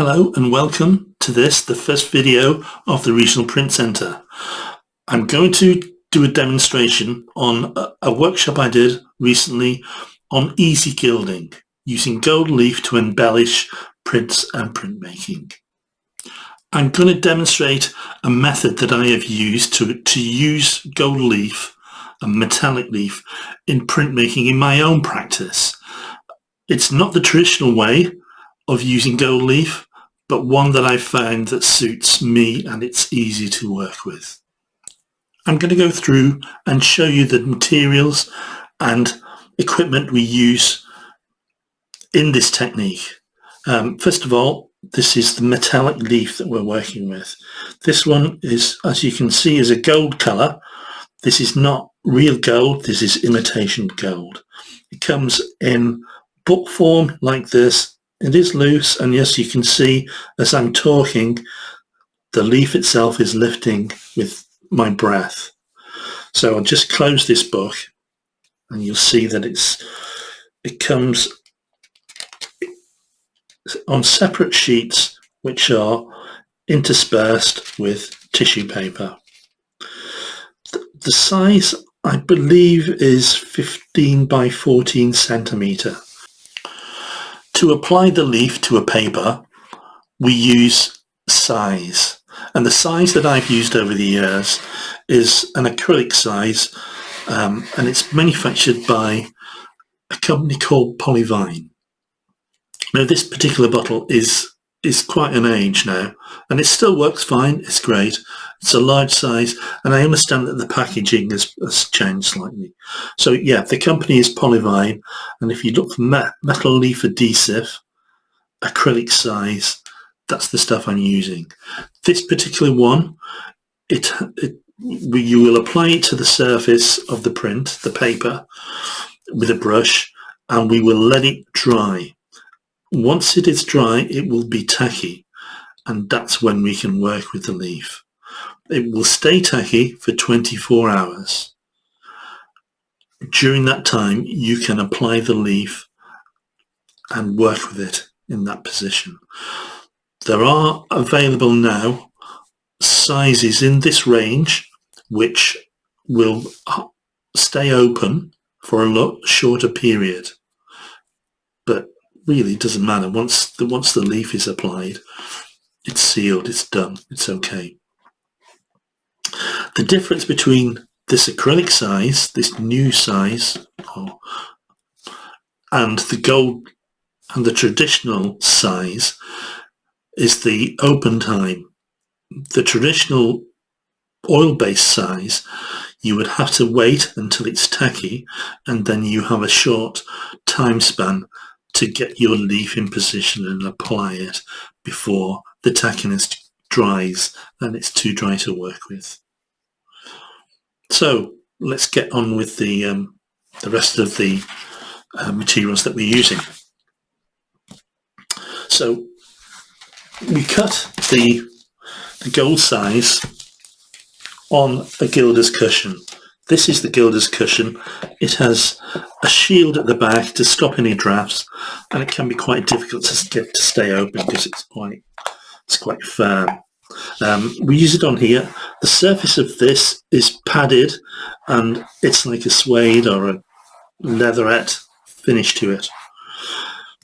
Hello and welcome to the first video of the Regional Print Centre. I'm going to do a demonstration on a workshop I did recently on easy gilding, using gold leaf to embellish prints and printmaking. I'm going to demonstrate a method that I have used to use gold leaf and metallic leaf in printmaking in my own practice. It's not the traditional way of using gold leaf, but one that I found that suits me and it's easy to work with. I'm going to go through and show you the materials and equipment we use in this technique. First of all, this is the metallic leaf that we're working with. This one is, as you can see, is a gold colour. This is not real gold, this is imitation gold. It comes in book form like this. It is loose, and yes, you can see as I'm talking, the leaf itself is lifting with my breath. So I'll just close this book and you'll see that it comes on separate sheets which are interspersed with tissue paper. The size, I believe, is 15 by 14 centimetre. To apply the leaf to a paper, we use size, and the size that I've used over the years is an acrylic size, and it's manufactured by a company called Polyvine. Now, this particular bottle is quite an age now, and it still works fine. It's great. It's a large size, and I understand that the packaging has changed slightly. So yeah, the company is Polyvine, and if you look for metal leaf adhesive, acrylic size, that's the stuff I'm using. This particular one, you will apply it to the surface of the print, the paper, with a brush, and we will let it dry. Once it is dry, it will be tacky, and that's when we can work with the leaf. It will stay tacky for 24 hours. During that time, you can apply the leaf and work with it in that position. There are available now sizes in this range which will stay open for a lot shorter period, but really doesn't matter. Once the leaf is applied, it's sealed, it's done, it's okay. The difference between this acrylic size, this new size, and the gold and the traditional size is the open time. The traditional oil-based size, you would have to wait until it's tacky, and then you have a short time span to get your leaf in position and apply it before the tackiness dries and it's too dry to work with. So let's get on with the rest of the materials that we're using. So we cut the gold size on a gilder's cushion. This is the gilder's cushion. It has a shield at the back to stop any drafts, and it can be quite difficult to get to stay open because it's quite firm. We use it on here. The surface of this is padded, and it's like a suede or a leatherette finish to it.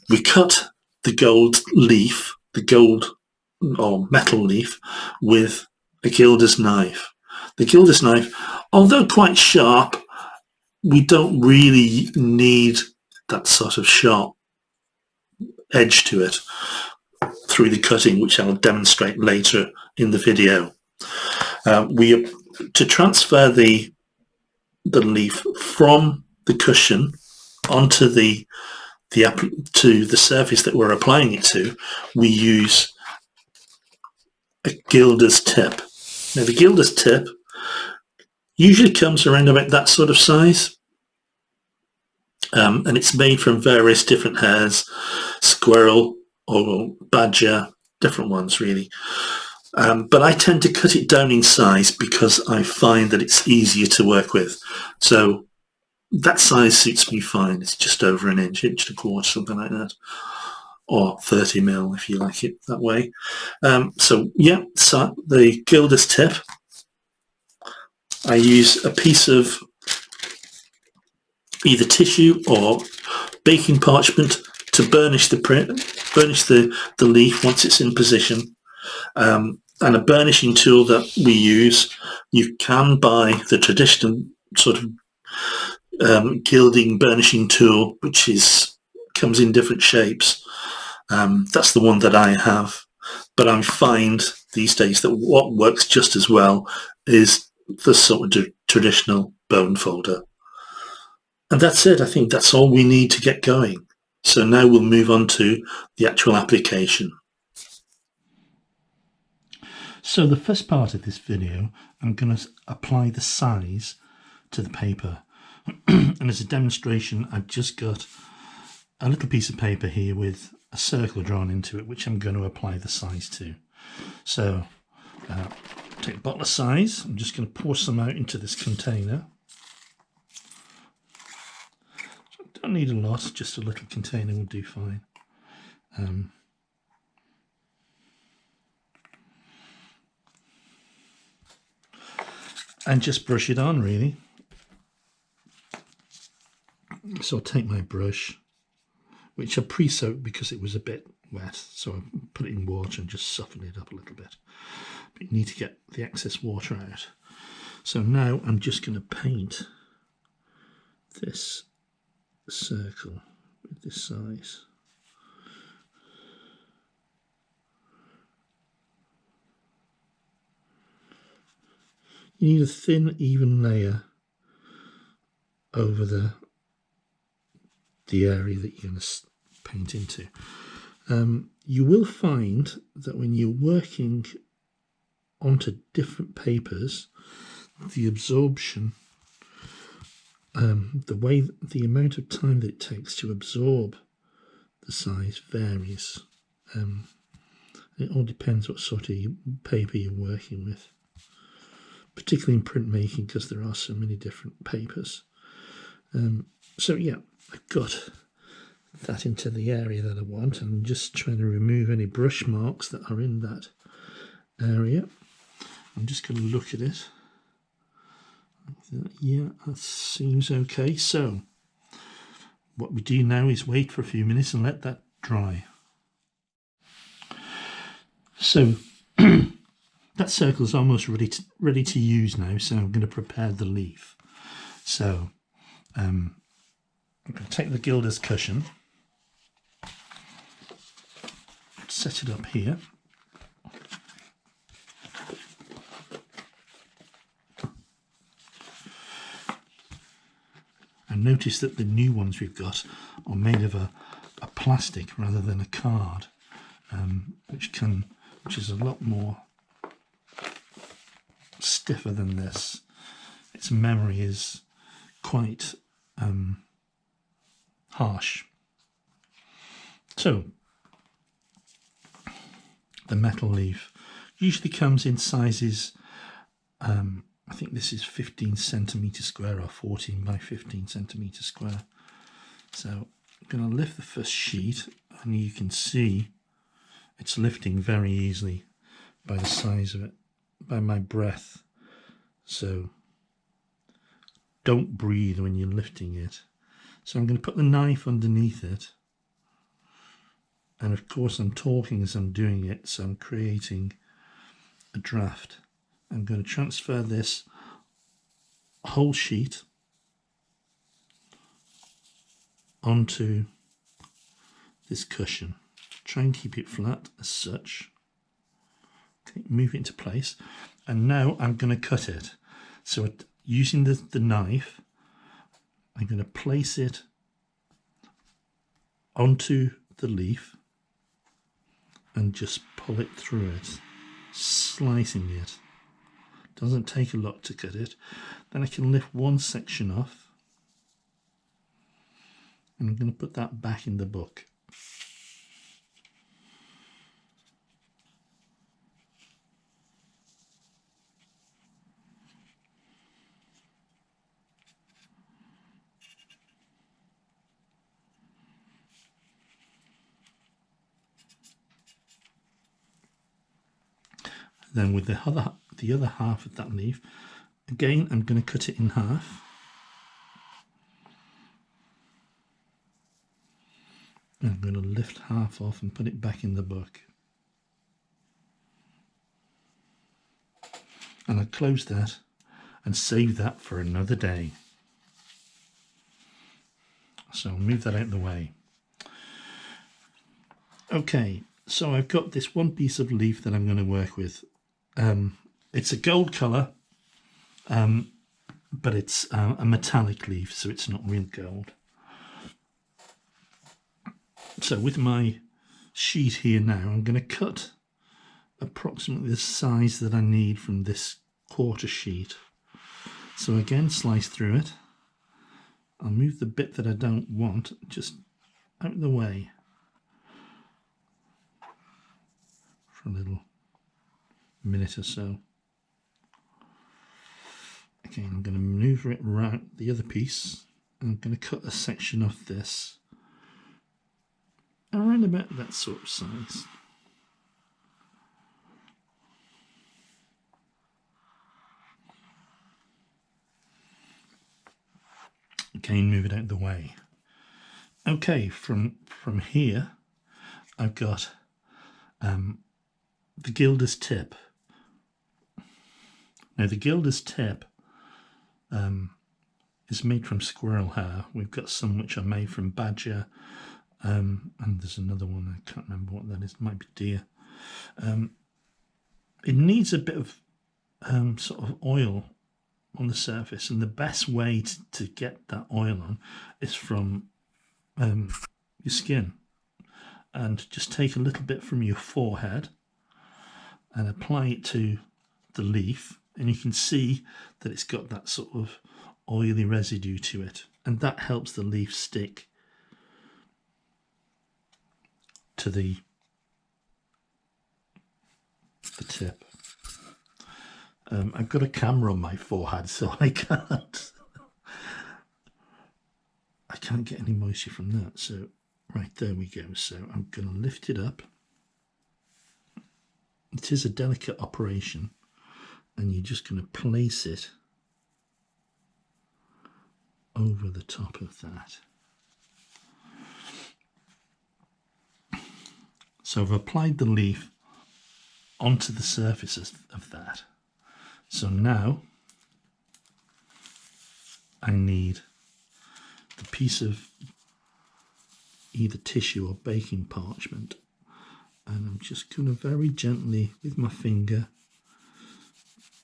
We cut the gold leaf, the gold or metal leaf, with a gilder's knife. The gilder's knife, although quite sharp, we don't really need that sort of sharp edge to it through the cutting, which I'll demonstrate later in the video. To transfer the leaf from the cushion onto the surface that we're applying it to, we use a gilder's tip. Now, the gilder's tip usually comes around about that sort of size, and it's made from various different hairs, squirrel or badger, different ones really. But I tend to cut it down in size because I find that it's easier to work with. So that size suits me fine. It's just over an inch and a quarter, something like that. or 30mm if you like it that way. So yeah, so the gilder's tip, I use a piece of either tissue or baking parchment to burnish the print, burnish the leaf once it's in position. And a burnishing tool that we use, you can buy the traditional sort of gilding burnishing tool, which comes in different shapes. That's the one that I have, but I find these days that what works just as well is the sort of traditional bone folder. And that's it. I think that's all we need to get going. So now we'll move on to the actual application. So the first part of this video, I'm going to apply the size to the paper. And as a demonstration, I've just got a little piece of paper here with a circle drawn into it, which I'm going to apply the size to. So take a bottle of size. I'm just going to pour some out into this container. So I don't need a lot, just a little container will do fine. And just brush it on, really. So I'll take my brush, which I pre-soaked because it was a bit wet, so I put it in water and just soften it up a little bit. But you need to get the excess water out. So now I'm just going to paint this circle with this size. You need a thin, even layer over the area that you're going to paint into. You will find that when you're working onto different papers, the absorption, the amount of time that it takes to absorb the size varies. It all depends what sort of paper you're working with, particularly in printmaking, because there are so many different papers. So yeah, I've got that into the area that I want. I'm just trying to remove any brush marks that are in that area. I'm just going to look at it. Yeah, that seems okay. So what we do now is wait for a few minutes and let that dry. So that circle is almost ready to use now, so I'm going to prepare the leaf. So I'm going to take the gilder's cushion, set it up here. And notice that the new ones we've got are made of a plastic rather than a card, which is a lot more stiffer than this. Its memory is quite harsh. So the metal leaf usually comes in sizes, I think this is 15 centimetre square or 14 by 15 centimetre square. So I'm going to lift the first sheet, and you can see it's lifting very easily by the size of it, by my breath. So don't breathe when you're lifting it. So I'm going to put the knife underneath it. And of course I'm talking as I'm doing it, so I'm creating a draft. I'm going to transfer this whole sheet onto this cushion. Try and keep it flat as such. Okay, move it into place. And now I'm going to cut it. So using the knife, I'm going to place it onto the leaf and just pull it through it, slicing it. Doesn't take a lot to cut it. Then I can lift one section off, and I'm going to put that back in the book. Then with the other half of that leaf, again, I'm going to cut it in half. And I'm going to lift half off and put it back in the book. And I'll close that and save that for another day. So I'll move that out of the way. Okay, so I've got this one piece of leaf that I'm going to work with. It's a gold colour, but it's a metallic leaf, so it's not real gold. So with my sheet here now, I'm going to cut approximately the size that I need from this quarter sheet. So again, slice through it. I'll move the bit that I don't want just out of the way for a little minute or so. Again, I'm going to maneuver it around the other piece. I'm going to cut a section of this around about that sort of size. Again, move it out of the way. Okay, from here, I've got the gilder's tip. Now, the gilder's tip is made from squirrel hair. We've got some which are made from badger, and there's another one, I can't remember what that is, it might be deer. It needs a bit of sort of oil on the surface, and the best way to get that oil on is from your skin. And just take a little bit from your forehead and apply it to the leaf, and you can see that it's got that sort of oily residue to it, and that helps the leaf stick to the tip. I've got a camera on my forehead, so I can't get any moisture from that. So right, there we go. So I'm going to lift it up. It is a delicate operation, and you're just going to place it over the top of that. So I've applied the leaf onto the surface of that. So now I need the piece of either tissue or baking parchment, and I'm just going to very gently with my finger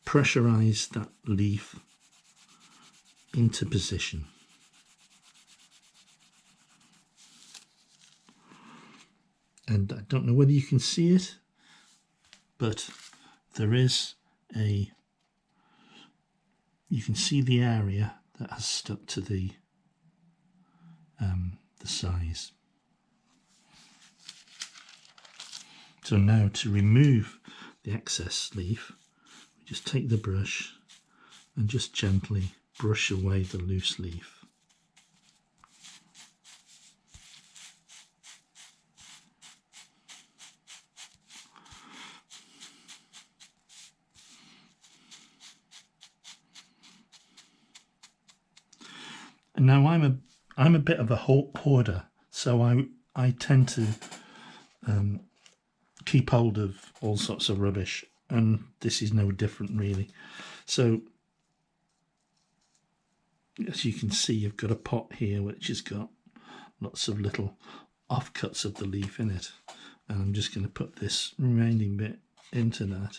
pressurize that leaf into position. And I don't know whether you can see it, but there is you can see the area that has stuck to the size. So now to remove the excess leaf, we just take the brush and just gently brush away the loose leaf. And now I'm a bit of a hoarder, so I tend to keep hold of all sorts of rubbish, and this is no different really. So as you can see, you've got a pot here which has got lots of little offcuts of the leaf in it, and I'm just going to put this remaining bit into that.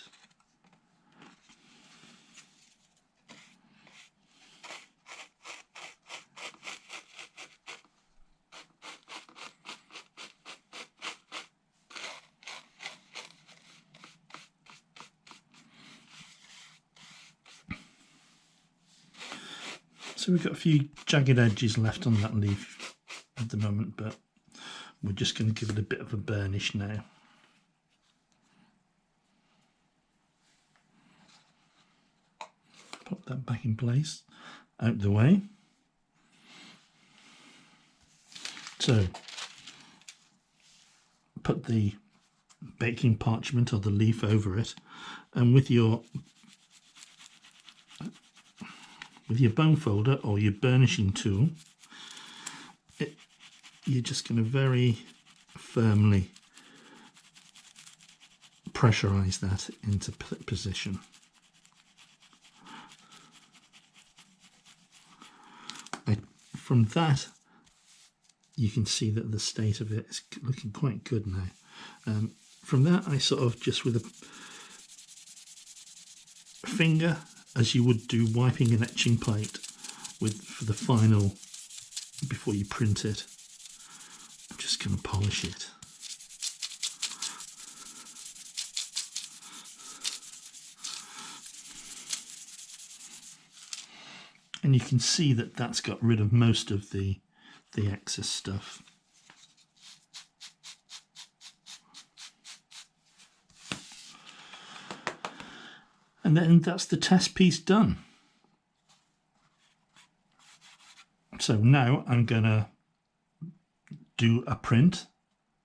So we've got a few jagged edges left on that leaf at the moment, but we're just going to give it a bit of a burnish now. Pop that back in place, out the way. So put the baking parchment or the leaf over it, and with your bone folder or your burnishing tool, you're just going to very firmly pressurize that into position. From that, you can see that the state of it is looking quite good now. From that, I sort of just with a finger, as you would do wiping an etching plate for the final, before you print it, I'm just going to polish it. And you can see that that's got rid of most of the excess stuff. And then that's the test piece done. So now I'm going to do a print,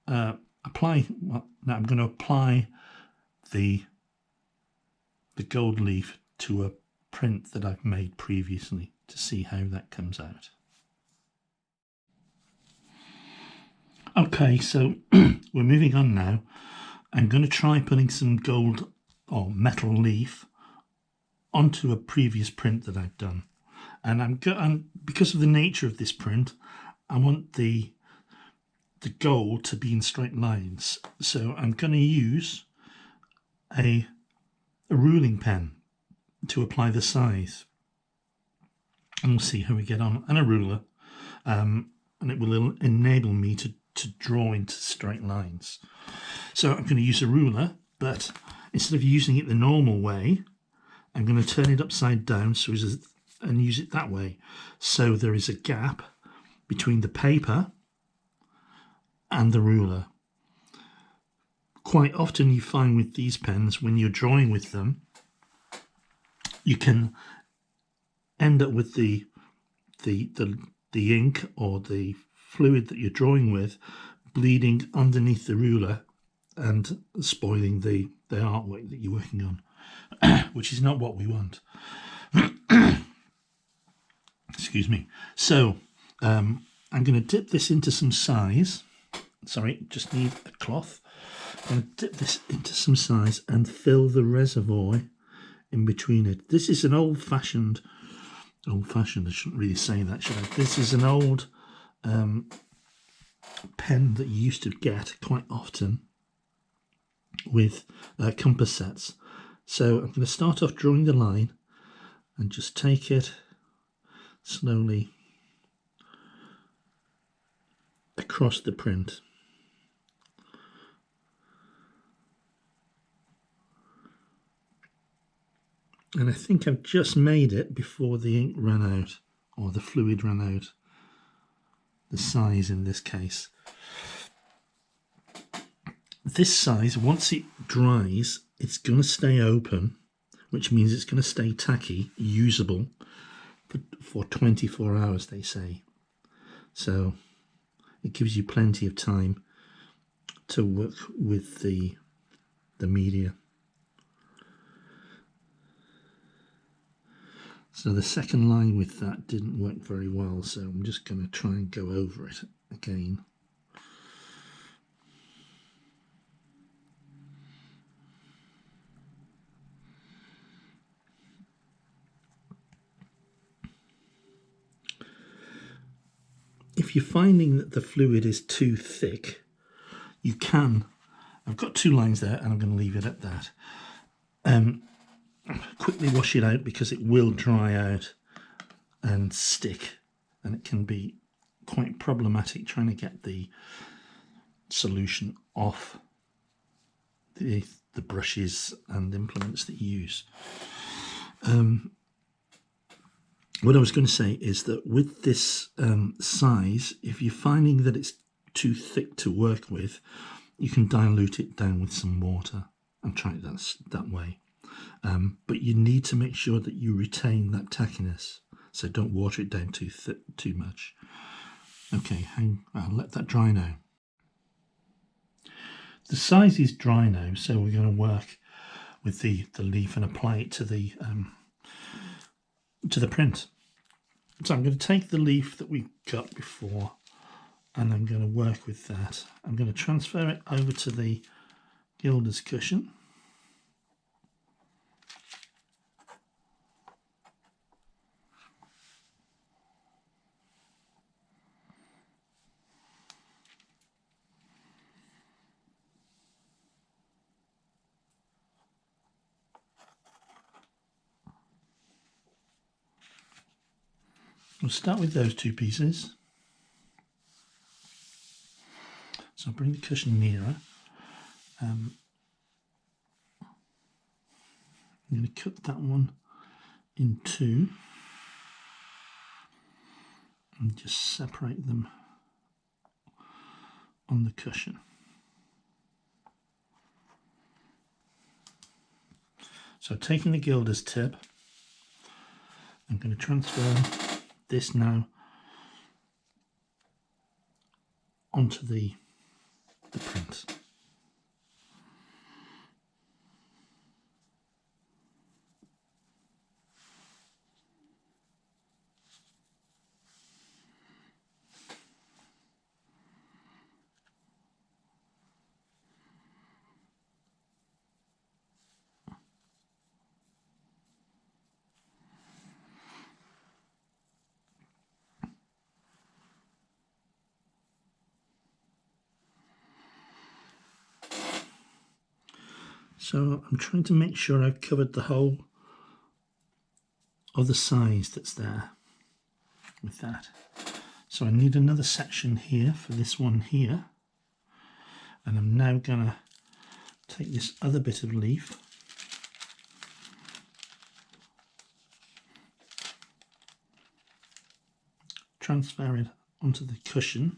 now I'm going to apply the gold leaf to a print that I've made previously to see how that comes out. Okay, so we're moving on now. I'm going to try putting some gold or metal leaf onto a previous print that I've done, and because of the nature of this print, I want the gold to be in straight lines, so I'm going to use a ruling pen to apply the size, and we'll see how we get on, and a ruler, and it will enable me to draw into straight lines. So I'm going to use a ruler, but instead of using it the normal way, I'm going to turn it upside down and use it that way, so there is a gap between the paper and the ruler. Quite often you find with these pens, when you're drawing with them, you can end up with the ink or the fluid that you're drawing with bleeding underneath the ruler and spoiling the artwork that you're working on, which is not what we want. Excuse me. So I'm going to dip this into some size. Sorry, just need a cloth. I'm going to dip this into some size and fill the reservoir in between it. This is an old-fashioned, I shouldn't really say that, should I? This is an old pen that you used to get quite often with compass sets. So I'm going to start off drawing the line and just take it slowly across the print. And I think I've just made it before the ink ran out, or the fluid ran out, the size in this case. This size, once it dries, it's going to stay open, which means it's going to stay tacky, usable, for 24 hours, they say. So it gives you plenty of time to work with the media. So the second line with that didn't work very well, so I'm just going to try and go over it again. If you're finding that the fluid is too thick, you can, I've got two lines there and I'm going to leave it at that. Quickly wash it out because it will dry out and stick, and it can be quite problematic trying to get the solution off the brushes and implements that you use. What I was going to say is that with this size, if you're finding that it's too thick to work with, you can dilute it down with some water and try it that way. But you need to make sure that you retain that tackiness, so don't water it down too much. Okay, I'll let that dry now. The size is dry now, so we're going to work with the leaf and apply it to the print. So I'm going to take the leaf that we cut before and I'm going to work with that. I'm going to transfer it over to the Gilder's cushion. We'll start with those two pieces. So I'll bring the cushion nearer. I'm going to cut that one in two and just separate them on the cushion. So taking the Gilder's tip, I'm going to transfer this now onto the print. So I'm trying to make sure I've covered the whole of the size that's there with that. So I need another section here for this one here. And I'm now going to take this other bit of leaf transfer it onto the cushion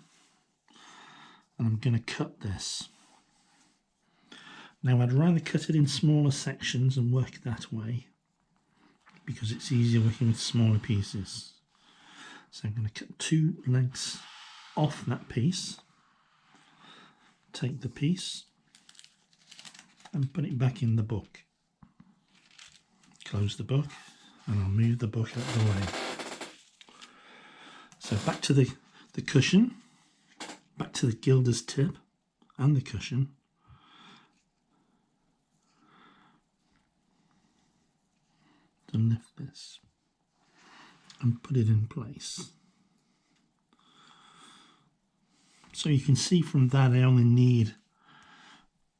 and I'm going to cut this. Now I'd rather cut it in smaller sections and work that way because it's easier working with smaller pieces. So I'm going to cut two lengths off that piece, take the piece and put it back in the book. Close the book and I'll move the book out of the way. So back to the cushion, back to the Gilder's tip and the cushion. To lift this and put it in place. So you can see from that I only need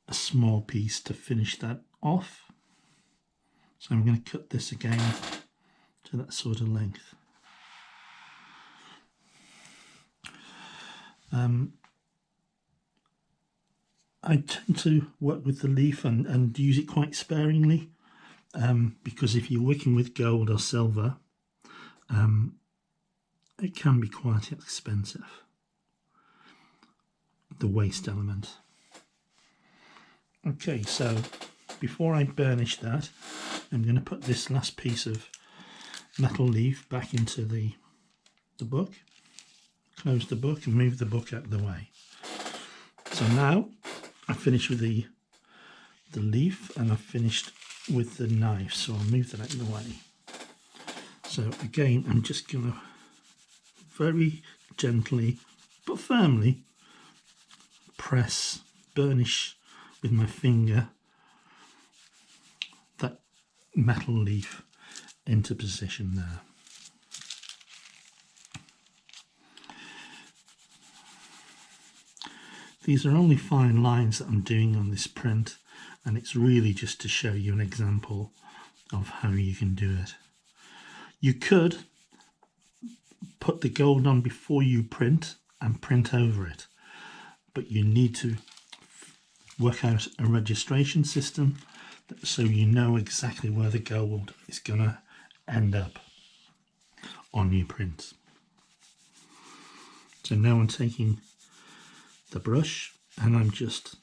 a small piece to finish that off. So I'm going to cut this again to that sort of length. I tend to work with the leaf and use it quite sparingly. Because if you're working with gold or silver, it can be quite expensive, the waste element. Okay, so before I burnish that, I'm going to put this last piece of metal leaf back into the book, close the book and move the book out of the way. So now I've finished with the leaf and I've finished with the knife, so I'll move that out of the way. So again, I'm just going to very gently but firmly burnish with my finger that metal leaf into position there. These are only fine lines that I'm doing on this print, and it's really just to show you an example of how you can do it. You could put the gold on before you print and print over it, but you need to work out a registration system so you know exactly where the gold is going to end up on your print. So now I'm taking the brush and I'm just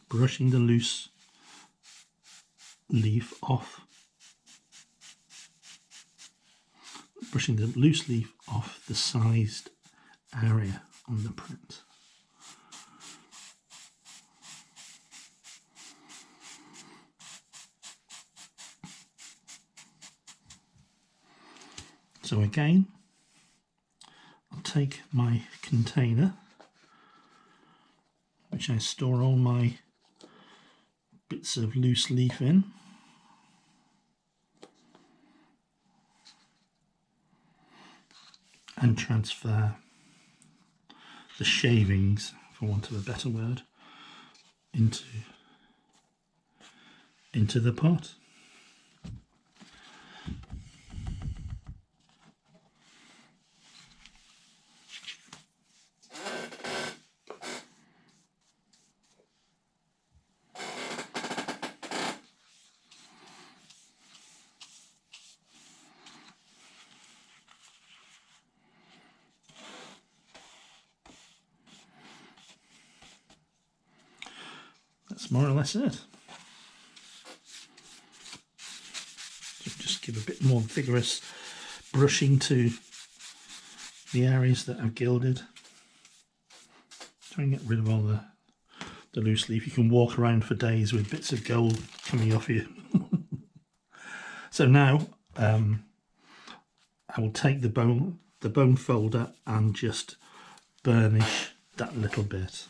brushing the loose leaf off, the sized area on the print. So again, I'll take my container, which I store all my bits of loose leaf in, and transfer the shavings, for want of a better word, into the pot. That's more or less it. So just give a bit more vigorous brushing to the areas that I've gilded. Try and get rid of all the loose leaf. You can walk around for days with bits of gold coming off you. So now I will take the bone folder and just burnish that little bit.